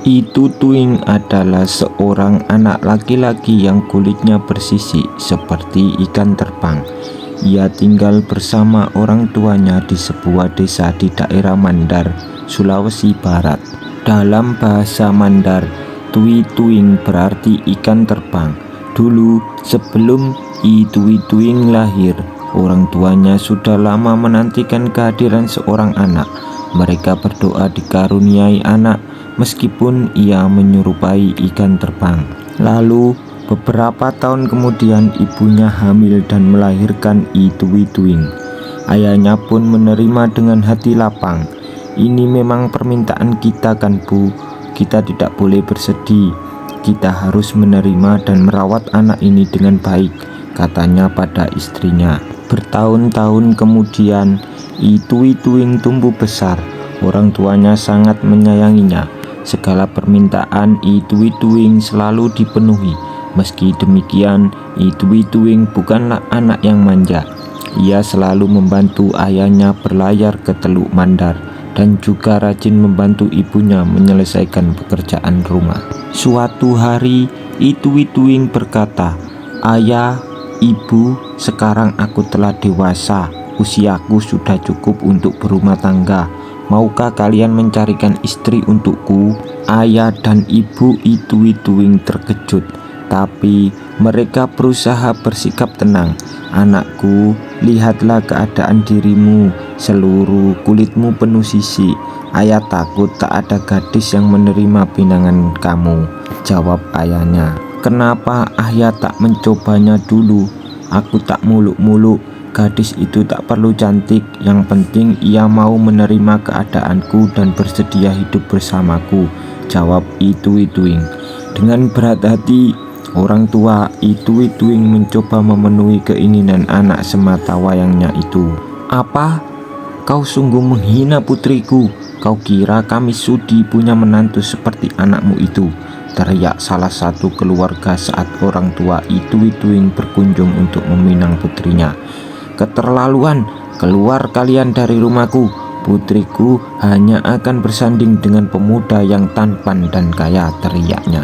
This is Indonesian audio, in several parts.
Itu Tuing adalah seorang anak laki-laki yang kulitnya bersisik seperti ikan terbang. Ia tinggal bersama orang tuanya di sebuah desa di daerah Mandar, Sulawesi Barat. Dalam bahasa Mandar, Tui Tuing berarti ikan terbang. Dulu sebelum I Tui Tuing lahir, orang tuanya sudah lama menantikan kehadiran seorang anak. Mereka berdoa dikaruniai anak meskipun ia menyerupai ikan terbang. Lalu beberapa tahun kemudian ibunya hamil dan melahirkan I Tui Tuing. Ayahnya pun menerima dengan hati lapang. Ini memang permintaan kita kan Bu, kita tidak boleh bersedih. Kita harus menerima dan merawat anak ini dengan baik, katanya pada istrinya. Bertahun-tahun kemudian I Tui Tuing tumbuh besar. Orang tuanya sangat menyayanginya. Segala permintaan I Tui Tuing selalu dipenuhi. Meski demikian, I Tui Tuing bukanlah anak yang manja. Ia selalu membantu ayahnya berlayar ke Teluk Mandar dan juga rajin membantu ibunya menyelesaikan pekerjaan rumah. Suatu hari, I Tui Tuing berkata, "Ayah, Ibu, sekarang aku telah dewasa. Usiaku sudah cukup untuk berumah tangga. Maukah kalian mencarikan istri untukku?" Ayah dan ibu I Tui Tuing terkejut, tapi mereka berusaha bersikap tenang. "Anakku, lihatlah keadaan dirimu, seluruh kulitmu penuh sisik. Ayah takut tak ada gadis yang menerima pinangan kamu," jawab ayahnya. "Kenapa ayah tak mencobanya dulu? Aku tak muluk-muluk. Gadis itu tak perlu cantik, yang penting ia mau menerima keadaanku dan bersedia hidup bersamaku," jawab I Tui Tuing. Dengan berat hati, orang tua I Tui Tuing mencoba memenuhi keinginan anak semata wayangnya itu. "Apa? Kau sungguh menghina putriku. Kau kira kami sudi punya menantu seperti anakmu itu?" teriak salah satu keluarga saat orang tua I Tui Tuing berkunjung untuk meminang putrinya. "Keterlaluan, keluar kalian dari rumahku. Putriku hanya akan bersanding dengan pemuda yang tampan dan kaya," teriaknya.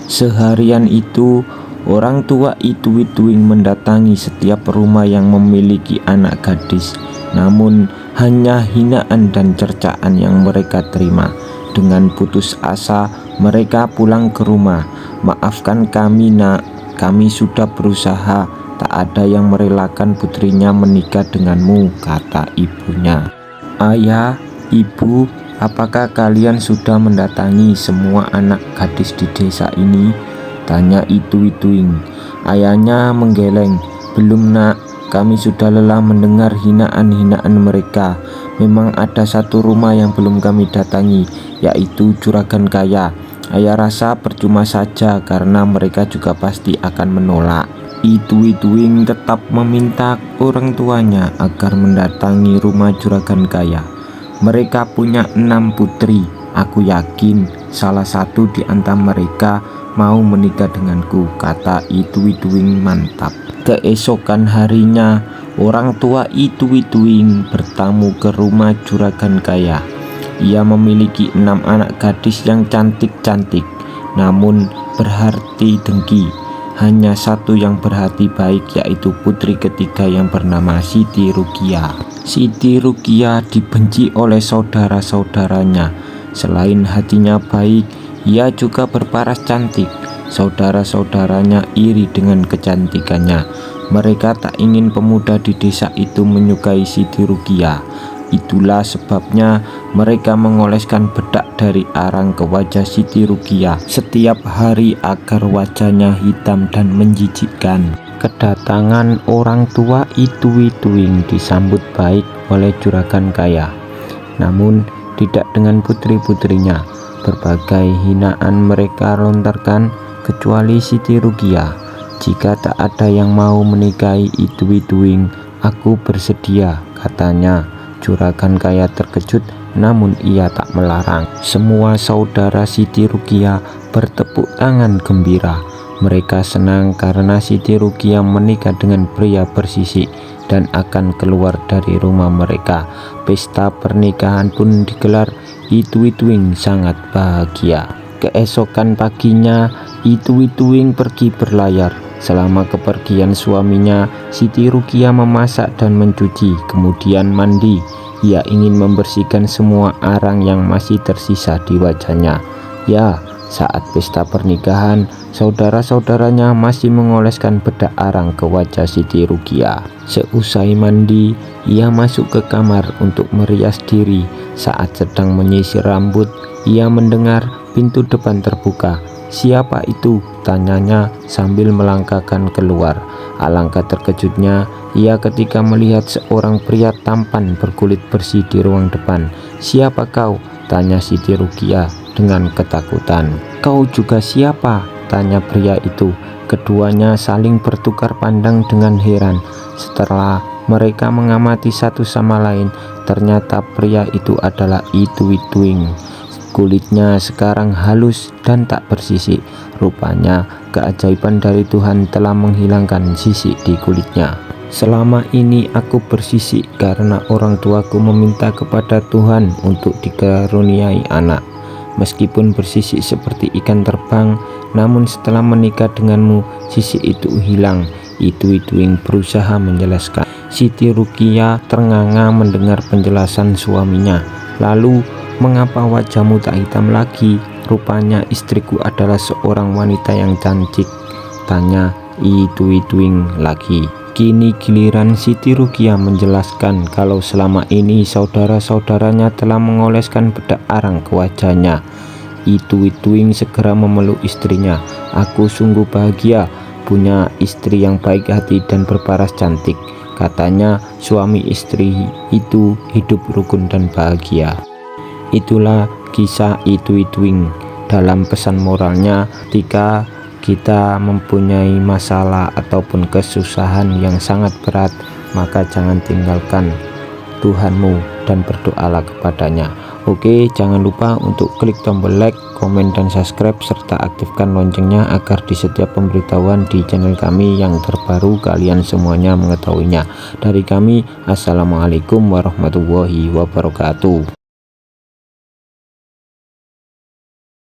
Seharian itu, orang tua I Tui Tuing mendatangi setiap rumah yang memiliki anak gadis. Namun hanya hinaan dan cercaan yang mereka terima. Dengan putus asa, mereka pulang ke rumah. "Maafkan kami nak, kami sudah berusaha. Tak ada yang merelakan putrinya menikah denganmu," kata ibunya. "Ayah, Ibu, apakah kalian sudah mendatangi semua anak gadis di desa ini?" tanya I Tui Tuing. Ayahnya menggeleng. "Belum nak, kami sudah lelah mendengar hinaan-hinaan mereka. Memang ada satu rumah yang belum kami datangi, yaitu juragan kaya. Ayah rasa percuma saja karena mereka juga pasti akan menolak." I Tui Tuing tetap meminta orang tuanya agar mendatangi rumah juragan kaya. "Mereka punya 6 putri. Aku yakin salah satu di antara mereka mau menikah denganku," kata I Tui Tuing mantap. Keesokan harinya, orang tua I Tui Tuing bertamu ke rumah juragan kaya. Ia memiliki 6 anak gadis yang cantik-cantik, namun berhati dengki. Hanya satu yang berhati baik, yaitu putri ketiga yang bernama Siti Ruqyah. Siti Ruqyah dibenci oleh saudara-saudaranya. Selain hatinya baik, ia juga berparas cantik. Saudara-saudaranya iri dengan kecantikannya. Mereka tak ingin pemuda di desa itu menyukai Siti Ruqyah. Itulah sebabnya mereka mengoleskan bedak dari arang ke wajah Siti Ruqyah setiap hari agar wajahnya hitam dan menjijikkan. Kedatangan orang tua I Tui Tuing disambut baik oleh juragan kaya, namun tidak dengan putri-putrinya. Berbagai hinaan mereka lontarkan kecuali Siti Ruqyah. "Jika tak ada yang mau menikahi I Tui Tuing, aku bersedia," katanya. Juragan kaya terkejut, namun ia tak melarang. Semua saudara Siti Ruqyah bertepuk tangan gembira. Mereka senang karena Siti Ruqyah menikah dengan pria bersisik dan akan keluar dari rumah mereka. Pesta pernikahan pun digelar. Ituwituing sangat bahagia. Keesokan paginya, Ituwituing pergi berlayar. Selama kepergian suaminya, Siti Ruqyah memasak dan mencuci, kemudian mandi. Ia ingin membersihkan semua arang yang masih tersisa di wajahnya. Ya, saat pesta pernikahan, saudara-saudaranya masih mengoleskan bedak arang ke wajah Siti Ruqyah. Seusai mandi, ia masuk ke kamar untuk merias diri. Saat sedang menyisir rambut, ia mendengar pintu depan terbuka. "Siapa itu?" tanyanya sambil melangkahkan keluar. Alangkah terkejutnya ia ketika melihat seorang pria tampan berkulit bersih di ruang depan. "Siapa kau?" tanya Siti Ruqyah dengan ketakutan. "Kau juga siapa?" tanya pria itu. Keduanya saling bertukar pandang dengan heran. Setelah mereka mengamati satu sama lain, ternyata pria itu adalah Ituwituing. Kulitnya sekarang halus dan tak bersisik. Rupanya keajaiban dari Tuhan telah menghilangkan sisik di kulitnya. "Selama ini aku bersisik karena orang tuaku meminta kepada Tuhan untuk dikaruniai anak. Meskipun bersisik seperti ikan terbang, namun setelah menikah denganmu, sisik itu hilang." Ituwituing berusaha menjelaskan. Siti Ruqyah ternganga mendengar penjelasan suaminya. "Lalu, mengapa wajahmu tak hitam lagi? Rupanya istriku adalah seorang wanita yang cantik," tanya Ituwituing lagi. Kini giliran Siti Ruqyah menjelaskan kalau selama ini saudara-saudaranya telah mengoleskan bedak arang ke wajahnya. Ituwituing segera memeluk istrinya. "Aku sungguh bahagia punya istri yang baik hati dan berparas cantik," katanya. Suami istri itu hidup rukun dan bahagia. Itulah kisah Ituwituing. Dalam pesan moralnya, ketika kita mempunyai masalah ataupun kesusahan yang sangat berat, maka jangan tinggalkan Tuhanmu dan berdoalah kepadanya. Oke, jangan lupa untuk klik tombol like, komen, dan subscribe, serta aktifkan loncengnya agar di setiap pemberitahuan di channel kami yang terbaru kalian semuanya mengetahuinya. Dari kami, assalamualaikum warahmatullahi wabarakatuh.